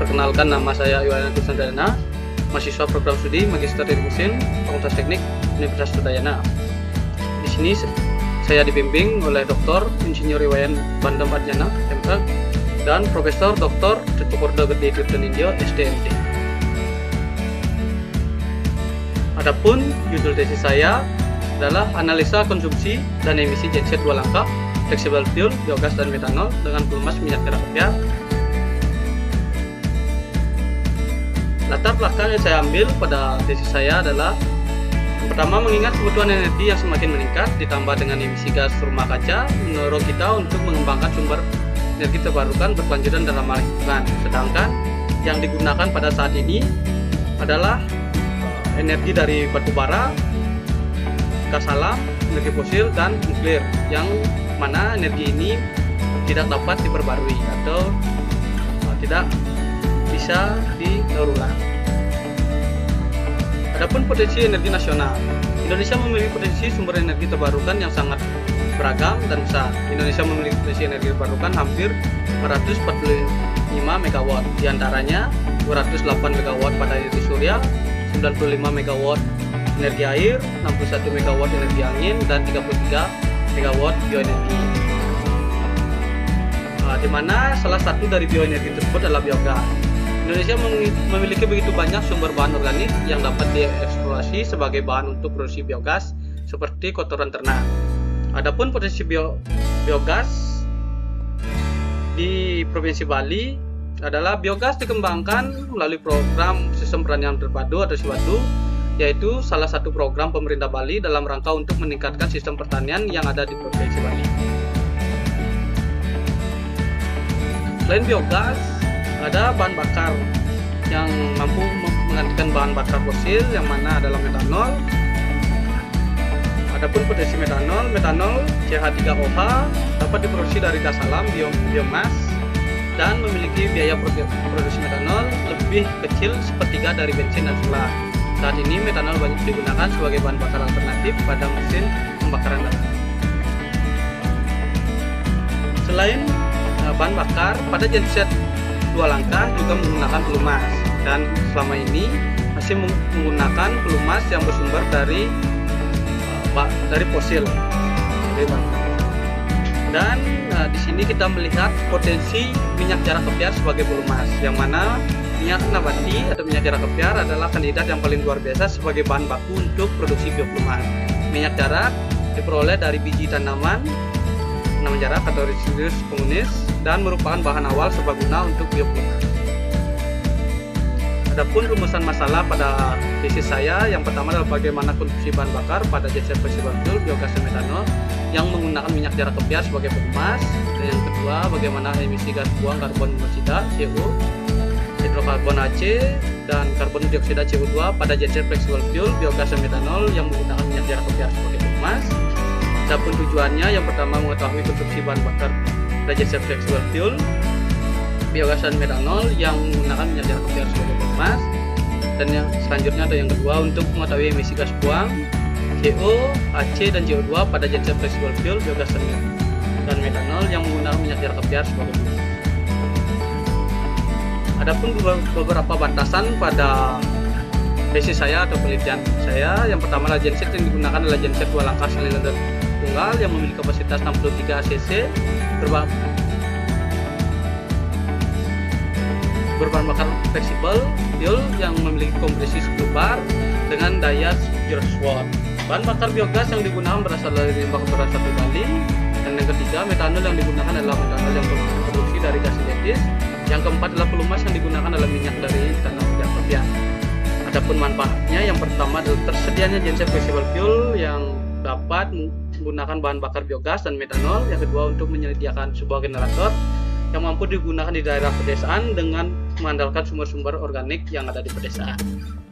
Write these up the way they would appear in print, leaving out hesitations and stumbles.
Perkenalkan, nama saya Iwan Kusandana, mahasiswa program studi Magister Teknik Mesin, Fakultas Teknik Universitas Udayana. Di sini saya dibimbing oleh Dr. Insinyur Iwayan Bandam Adjana, MPhil, dan Profesor Dr. Cucukorda Gede Tirtanindyo, SDMD. Adapun judul tesis saya adalah analisa konsumsi dan emisi genset dua langkah, flexible fuel, biogas dan metanol dengan pelumas minyak curah kepiar. Latar belakang yang saya ambil pada tesis saya adalah yang pertama, mengingat kebutuhan energi yang semakin meningkat ditambah dengan emisi gas rumah kaca mendorong kita untuk mengembangkan sumber energi terbarukan berkelanjutan dalam ramah lingkungan. Sedangkan yang digunakan pada saat ini adalah energi dari batu bara, gas alam, energi fosil, dan nuklir, yang mana energi ini tidak dapat diperbarui atau tidak bisa didaur ulang. Adapun potensi energi nasional, Indonesia memiliki potensi sumber energi terbarukan yang sangat beragam dan besar. Indonesia memiliki potensi energi terbarukan hampir 445 MW, diantaranya 208 MW pada energi surya, 95 MW energi air, 61 MW energi angin, dan 33 MW bioenergi. Di mana salah satu dari bioenergi tersebut adalah biogas. Indonesia memiliki begitu banyak sumber bahan organik yang dapat dieksplorasi sebagai bahan untuk produksi biogas seperti kotoran ternak. Adapun potensi biogas di Provinsi Bali adalah biogas dikembangkan melalui program sistem pertanian terpadu atau SIWADU, yaitu salah satu program pemerintah Bali dalam rangka untuk meningkatkan sistem pertanian yang ada di Provinsi Bali. Selain biogas, ada bahan bakar yang mampu menggantikan bahan bakar fosil yang mana adalah metanol. Adapun potensi metanol CH3OH dapat diproduksi dari gas alam, biomas, dan memiliki biaya produksi metanol lebih kecil sepertiga dari bensin dan solar. Saat ini metanol banyak digunakan sebagai bahan bakar alternatif pada mesin pembakaran darat. Selain bahan bakar, pada genset dua langkah juga menggunakan pelumas, dan selama ini masih menggunakan pelumas yang bersumber dari fosil. Dan di sini kita melihat potensi minyak curah kepiar sebagai pelumas, yang mana minyak nabati atau minyak curah kepiar adalah kandidat yang paling luar biasa sebagai bahan baku untuk produksi biopelumas. Minyak curah diperoleh dari biji tanaman jarak atau Rhizopus communis dan merupakan bahan awal serbaguna untuk biopelumas. Adapun rumusan masalah pada tesis saya, yang pertama adalah bagaimana konsumsi bahan bakar pada genset flexible fuel, biogas dan metanol yang menggunakan minyak curah kepiar sebagai pelumas. Dan yang kedua, bagaimana emisi gas buang karbon monoksida CO, hidrokarbon HC, dan karbon dioksida CO2 pada genset flexible fuel, biogas dan metanol yang menggunakan minyak curah kepiar sebagai pelumas. Adapun tujuannya, yang pertama mengetahui konsumsi bahan bakar pada genset flexible fuel, biogas dan metanol yang menggunakan minyak curah kepiar sebagai pelumas. Dan yang selanjutnya atau yang kedua, untuk mengetahui emisi gas buang CO, HC, dan CO2 pada genset flexible fuel, biogas dan metanol yang menggunakan minyak curah kepiar sebagai pelumas. Adapun beberapa batasan pada tesis saya atau penelitian saya, yang pertama adalah genset yang digunakan adalah genset dua langkah silinder tunggal yang memiliki kapasitas 63 cc berbahan bakar fleksibel fuel yang memiliki kompresi 10 bar dengan daya 700 watt. Bahan bakar biogas yang digunakan berasal dari limbah kotoran sapi Bali. Dan yang ketiga, metanol yang digunakan adalah metanol yang berproduksi dari gas sintetis. Yang keempat adalah pelumas yang digunakan adalah minyak dari tanah minyak kepiar. Adapun manfaatnya, yang pertama adalah tersedianya genset flexible fuel yang dapat menggunakan bahan bakar biogas dan metanol. Yang kedua, untuk menyediakan sebuah generator yang mampu digunakan di daerah pedesaan dengan mengandalkan sumber-sumber organik yang ada di pedesaan.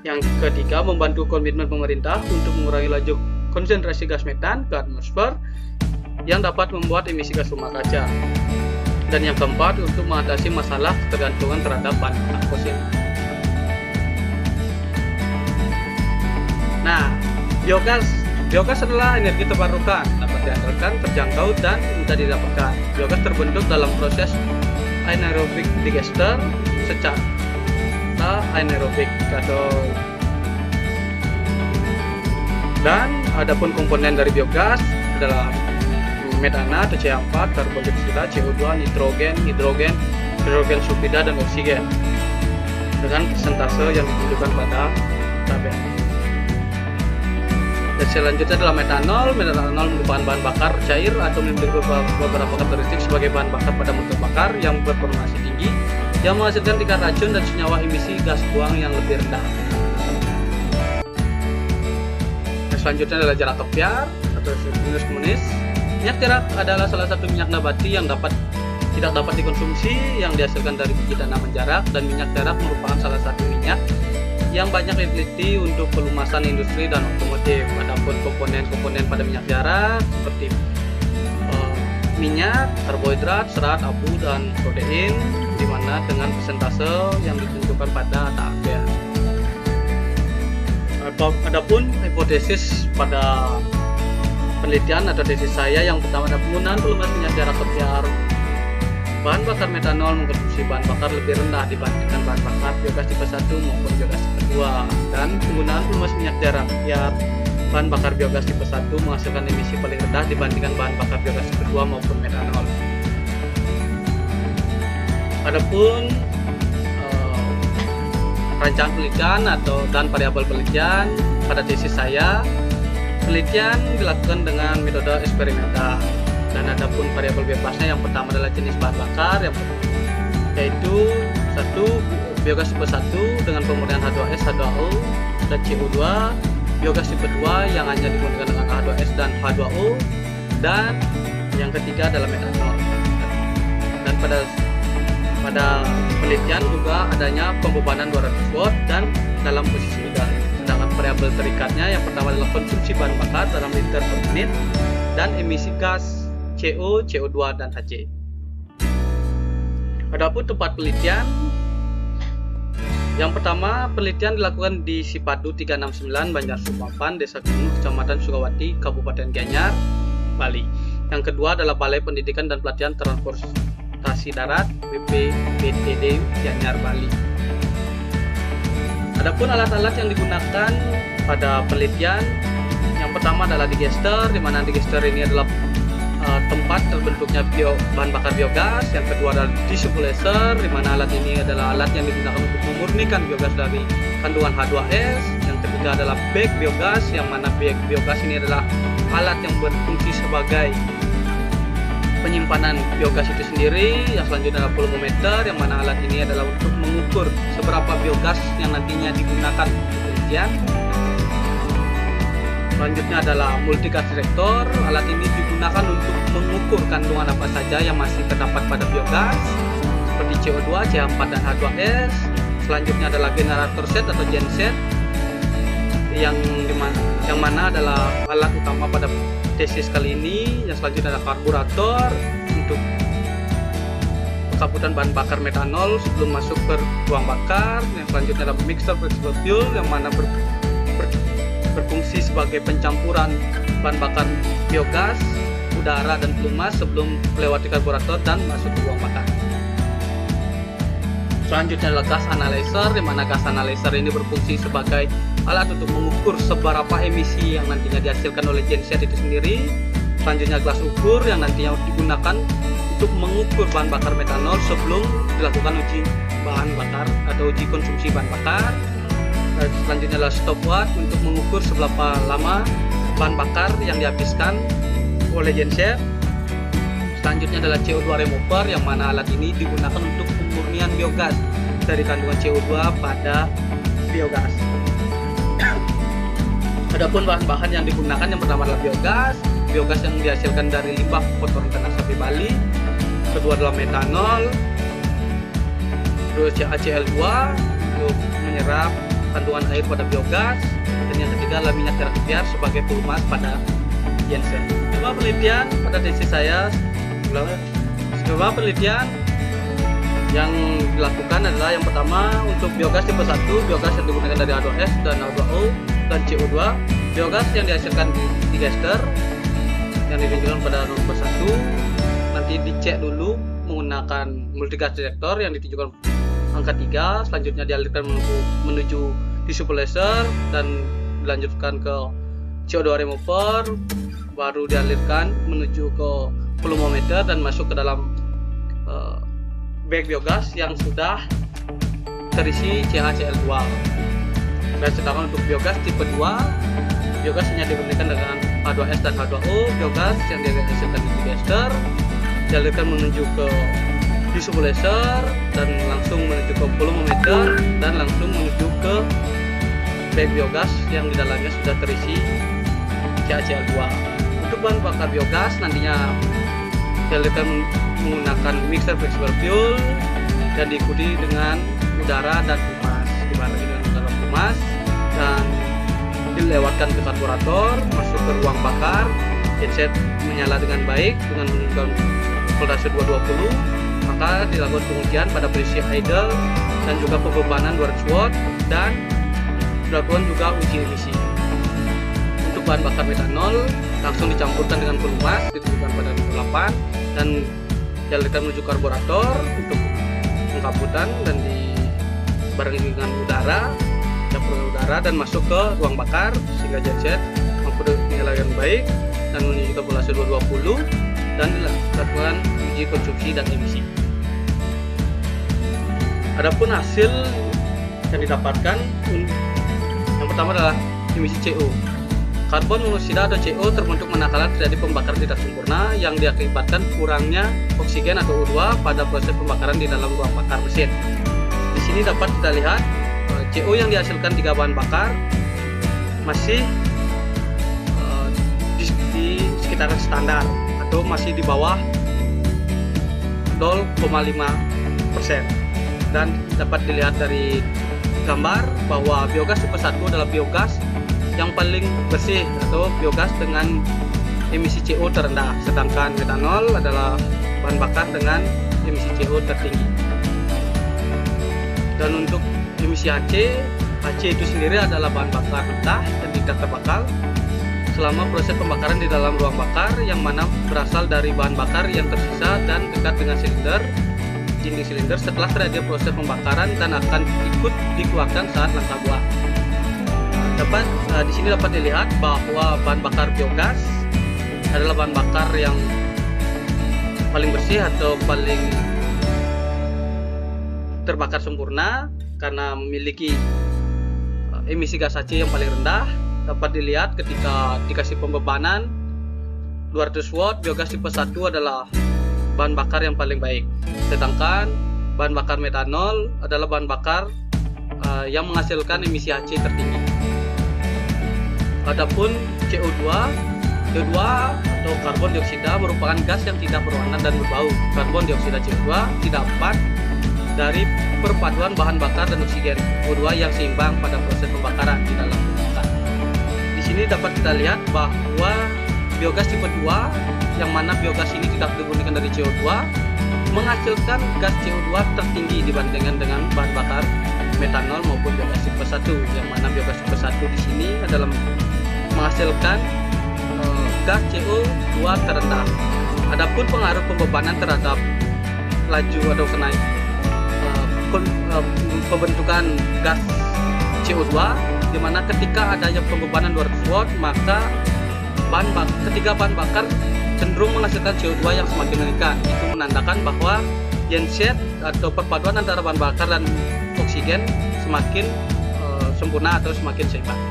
Yang ketiga, membantu komitmen pemerintah untuk mengurangi laju konsentrasi gas metan ke atmosfer yang dapat membuat emisi gas rumah kaca. Dan yang keempat, untuk mengatasi masalah ketergantungan terhadap bahan bakar fosil. Nah, biogas adalah energi terbarukan, dapat diandalkan, terjangkau, dan mudah didapatkan. Biogas terbentuk dalam proses anaerobic digester pada anaerobik dan adapun komponen dari biogas adalah metana atau CH4, karbon dioksida, CO2, nitrogen, hidrogen sulfida dan oksigen dengan persentase yang ditunjukkan pada tabel. Dan selanjutnya adalah metanol. Metanol merupakan bahan bakar cair atau memiliki beberapa karakteristik sebagai bahan bakar pada motor bakar yang berperformasi tinggi yang menghasilkan tingkat racun dan senyawa emisi gas buang yang lebih rendah. Selanjutnya adalah jerak kepiar atau minus komunis. Minyak jerak adalah salah satu minyak nabati yang tidak dapat dikonsumsi yang dihasilkan dari biji tanaman jarak, dan minyak jarak merupakan salah satu minyak yang banyak diteliti untuk pelumasan industri dan otomotif. Adapun komponen-komponen pada minyak jarak seperti minyak, karbohidrat, serat, abu, dan protein, di mana dengan persentase yang ditentukan pada tabel. Adapun hipotesis pada penelitian atau tesis saya yang pertama adalah penggunaan pelumas minyak jarak kepiar bahan bakar metanol mengkonsumsi bahan bakar lebih rendah dibandingkan bahan bakar biogas tipe 1 maupun biogas tipe 2, dan penggunaan pelumas minyak jarak kepiar bahan bakar biogas tipe 1 menghasilkan emisi paling rendah dibandingkan bahan bakar biogas tipe 2 maupun metanol. Adapun rancangan penelitian dan variabel penelitian pada tesis saya, penelitian dilakukan dengan metode eksperimental, dan adapun variabel bebasnya yang pertama adalah jenis bahan bakar yaitu 1 biogas tipe 1 dengan pemurnian H2S, H2O dan CO2, biogas tipe 2 yang hanya dimurnikan dengan H2S dan H2O, dan yang ketiga adalah metanol. Dan pada penelitian juga adanya pembebanan 200 watt dan dalam posisi udara. Sedangkan variabel terikatnya yang pertama adalah konsumsi bahan bakar dalam liter per menit dan emisi gas CO, CO2 dan HC. Adapun tempat penelitian, yang pertama penelitian dilakukan di Sipadu 369 Banjar Sumapan, Desa Gunung, Kecamatan Sukawati, Kabupaten Gianyar, Bali. Yang kedua adalah Balai Pendidikan dan Pelatihan Transportasi Darat BPPTD Gianyar, Bali. Adapun alat-alat yang digunakan pada penelitian, yang pertama adalah digester, di mana digester ini adalah tempat terbentuknya bahan bakar biogas. Yang kedua adalah desulfurizer, di mana alat ini adalah alat yang digunakan untuk memurnikan biogas dari kandungan H2S. Yang ketiga adalah bag biogas, yang mana bag biogas ini adalah alat yang berfungsi sebagai penyimpanan biogas itu sendiri. Yang selanjutnya adalah volumeter, yang mana alat ini adalah untuk mengukur seberapa biogas yang nantinya digunakan untuk penelitian. Selanjutnya adalah multigas detektor. Alat ini digunakan untuk mengukur kandungan apa saja yang masih terdapat pada biogas seperti CO2, CH4 dan H2S. Selanjutnya adalah generator set atau genset, yang mana adalah alat utama pada tesis kali ini. Yang selanjutnya adalah karburator untuk pengkabutan bahan bakar metanol sebelum masuk ke ruang bakar. Yang selanjutnya adalah mixer flexible fuel, yang mana berfungsi sebagai pencampuran bahan bakar biogas, udara dan pelumas sebelum melewati karburator dan masuk ke ruang bakar. Selanjutnya adalah gas analyzer, di mana gas analyzer ini berfungsi sebagai alat untuk mengukur seberapa emisi yang nantinya dihasilkan oleh genset itu sendiri. Selanjutnya gelas ukur, yang nantinya digunakan untuk mengukur bahan bakar metanol sebelum dilakukan uji bahan bakar atau uji konsumsi bahan bakar. Selanjutnya adalah stopwatch untuk mengukur seberapa lama bahan bakar yang dihabiskan oleh genset. Selanjutnya adalah CO2 remover, yang mana alat ini digunakan untuk pemurnian biogas dari kandungan CO2 pada biogas. Adapun bahan-bahan yang digunakan, yang pertama adalah biogas yang dihasilkan dari limbah kotoran ternak sapi Bali. Kedua adalah metanol, terus HCl2 untuk menyerap kandungan air pada biogas, dan yang ketiga adalah minyak jarak kepiar sebagai pelumas pada genset. Sebuah penelitian pada tesis saya, sebuah penelitian yang dilakukan adalah yang pertama untuk biogas tipe 1, biogas yang digunakan dari H2S dan H2O dan CO2, biogas yang dihasilkan di digester yang ditunjukkan pada nomor 1 nanti dicek dulu menggunakan multigas detektor yang ditunjukkan angka 3, selanjutnya dialirkan menuju disuppleser dan dilanjutkan ke CO2 remover, baru dialirkan menuju ke volumeter dan masuk ke dalam bag biogas yang sudah terisi CaCl2. Dan sedangkan untuk biogas tipe 2, biogas hanya diberikan dengan H2S dan H2O. Biogas yang dihasilkan di digester dialirkan menuju ke disuppleser dan langsung menuju ke volumeter dan langsung menuju ke bag biogas yang di dalamnya sudah terisi CaCl2. Untuk bahan bakar biogas nantinya dialirkan menggunakan mixer flexible fuel dan diikuti dengan udara dan humas, dibarengi dengan udara humas, dan dilewatkan ke karburator, masuk ke ruang bakar, genset menyala dengan baik dengan menunjukkan voltase 220, maka dilakukan pengujian pada posisi idle dan juga pembebanan 200 watt dan dilakukan juga uji emisi. Untuk bahan bakar metanol langsung dicampurkan dengan pelumas, ditujukan pada 8 dan dialirkan menuju karburator untuk pengkabutan dan dibarengi dengan udara, campuran udara dan masuk ke ruang bakar sehingga genset mampu menyalakan baik dan menunjukkan voltase 220 dan dilakukan uji konsumsi dan emisi. Adapun hasil yang didapatkan, yang pertama adalah emisi CO. Karbon monoksida atau CO terbentuk manakala terjadi pembakaran tidak sempurna yang diakibatkan kurangnya oksigen atau O2 pada proses pembakaran di dalam ruang bakar mesin. Di sini dapat kita lihat CO yang dihasilkan 3 bahan bakar masih di sekitaran standar atau masih di bawah 0,5%, dan dapat dilihat dari gambar bahwa biogas tipe 1 adalah biogas yang paling bersih atau biogas dengan emisi CO terendah, sedangkan metanol adalah bahan bakar dengan emisi CO tertinggi. Dan untuk emisi HC itu sendiri adalah bahan bakar mentah dan tidak terbakar selama proses pembakaran di dalam ruang bakar, yang mana berasal dari bahan bakar yang tersisa dan dekat dengan dinding silinder setelah terjadi proses pembakaran dan akan ikut dikeluarkan saat langkah buah. Di sini dapat dilihat bahwa bahan bakar biogas adalah bahan bakar yang paling bersih atau paling terbakar sempurna karena memiliki emisi gas HC yang paling rendah. Dapat dilihat ketika dikasih pembebanan 200 watt, biogas tipe 1 adalah bahan bakar yang paling baik, sedangkan bahan bakar metanol adalah bahan bakar yang menghasilkan emisi HC tertinggi. Adapun CO2 atau karbon dioksida merupakan gas yang tidak berwarna dan berbau. Karbon dioksida CO2 didapat dari perpaduan bahan bakar dan oksigen O2 yang seimbang pada proses pembakaran di dalam bakar. Di sini dapat kita lihat bahwa biogas tipe 2, yang mana biogas ini tidak dimurnikan dari CO2, menghasilkan gas CO2 tertinggi dibandingkan dengan bahan bakar metanol maupun biogas tipe 1, yang mana biogas tipe 1 di sini adalah menghasilkan gas CO2 terendah. Adapun pengaruh pembebanan terhadap laju atau pembentukan gas CO2, di mana ketika adanya pembebanan 200 watt, maka ketiga bahan bakar cenderung menghasilkan CO2 yang semakin meningkat. Itu menandakan bahwa genset atau perpaduan antara bahan bakar dan oksigen semakin sempurna atau semakin seimbang.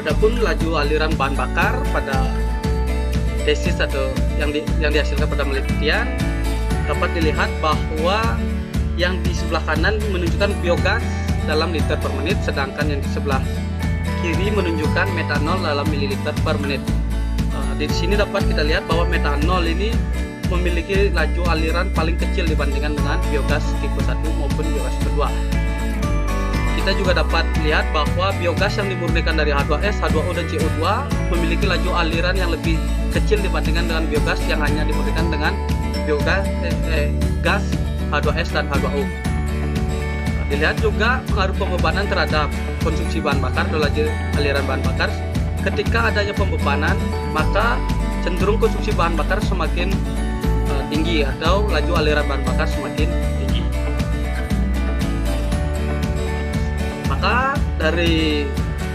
Adapun laju aliran bahan bakar pada tesis atau yang dihasilkan pada penelitian, dapat dilihat bahwa yang di sebelah kanan menunjukkan biogas dalam liter per menit, sedangkan yang di sebelah kiri menunjukkan metanol dalam mililiter per menit. Di sini dapat kita lihat bahwa metanol ini memiliki laju aliran paling kecil dibandingkan dengan biogas tipe 1 maupun biogas tipe 2. Kita juga dapat lihat bahwa biogas yang dimurnikan dari H2S, H2O, dan CO2 memiliki laju aliran yang lebih kecil dibandingkan dengan biogas yang hanya dimurnikan dengan gas H2S dan H2O. Dilihat juga pengaruh pembebanan terhadap konsumsi bahan bakar atau laju aliran bahan bakar. Ketika adanya pembebanan, maka cenderung konsumsi bahan bakar semakin tinggi atau laju aliran bahan bakar semakin tinggi. dari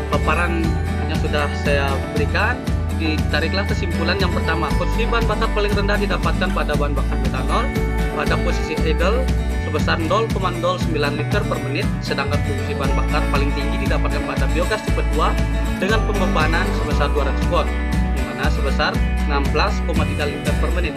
paparan yang sudah saya berikan, ditariklah kesimpulan yang pertama. Posisi bahan bakar paling rendah didapatkan pada bahan bakar metanol pada posisi idle sebesar 0,09 liter per menit, sedangkan posisi bahan bakar paling tinggi didapatkan pada biogas tipe 2 dengan pembebanan sebesar 200 watt, di mana sebesar 16,3 liter per menit.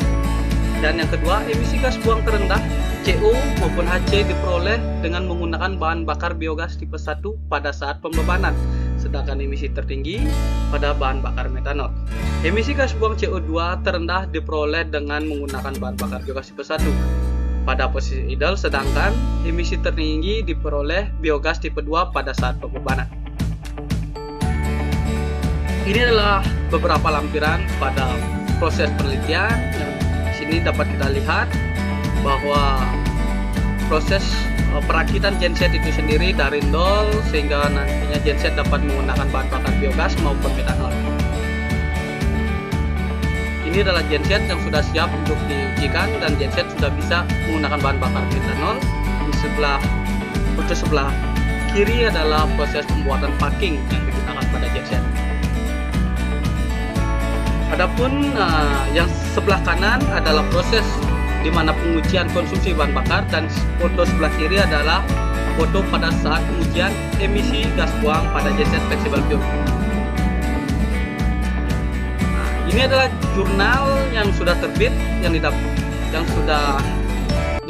Dan yang kedua, emisi gas buang terendah CO maupun HC diperoleh dengan menggunakan bahan bakar biogas tipe 1 pada saat pembebanan, sedangkan emisi tertinggi pada bahan bakar metanol. Emisi gas buang CO2 terendah diperoleh dengan menggunakan bahan bakar biogas tipe 1 pada posisi idle, sedangkan emisi tertinggi diperoleh biogas tipe 2 pada saat pembebanan. Ini adalah beberapa lampiran pada proses penelitian. Yang di sini dapat kita lihat bahwa proses perakitan genset itu sendiri dari nol sehingga nantinya genset dapat menggunakan bahan bakar biogas maupun metanol. Ini adalah genset yang sudah siap untuk diujikan dan genset sudah bisa menggunakan bahan bakar metanol. Di sebelah kiri adalah proses pembuatan packing yang digunakan pada genset. Adapun yang sebelah kanan adalah proses di mana pengujian konsumsi bahan bakar, dan foto sebelah kiri adalah foto pada saat pengujian emisi gas buang pada genset flexible fuel. Ini adalah jurnal yang sudah terbit, yang sudah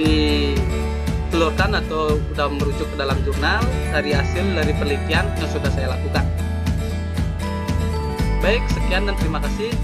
ditelurkan atau sudah merujuk ke dalam jurnal dari hasil dari penelitian yang sudah saya lakukan. Baik, sekian dan terima kasih.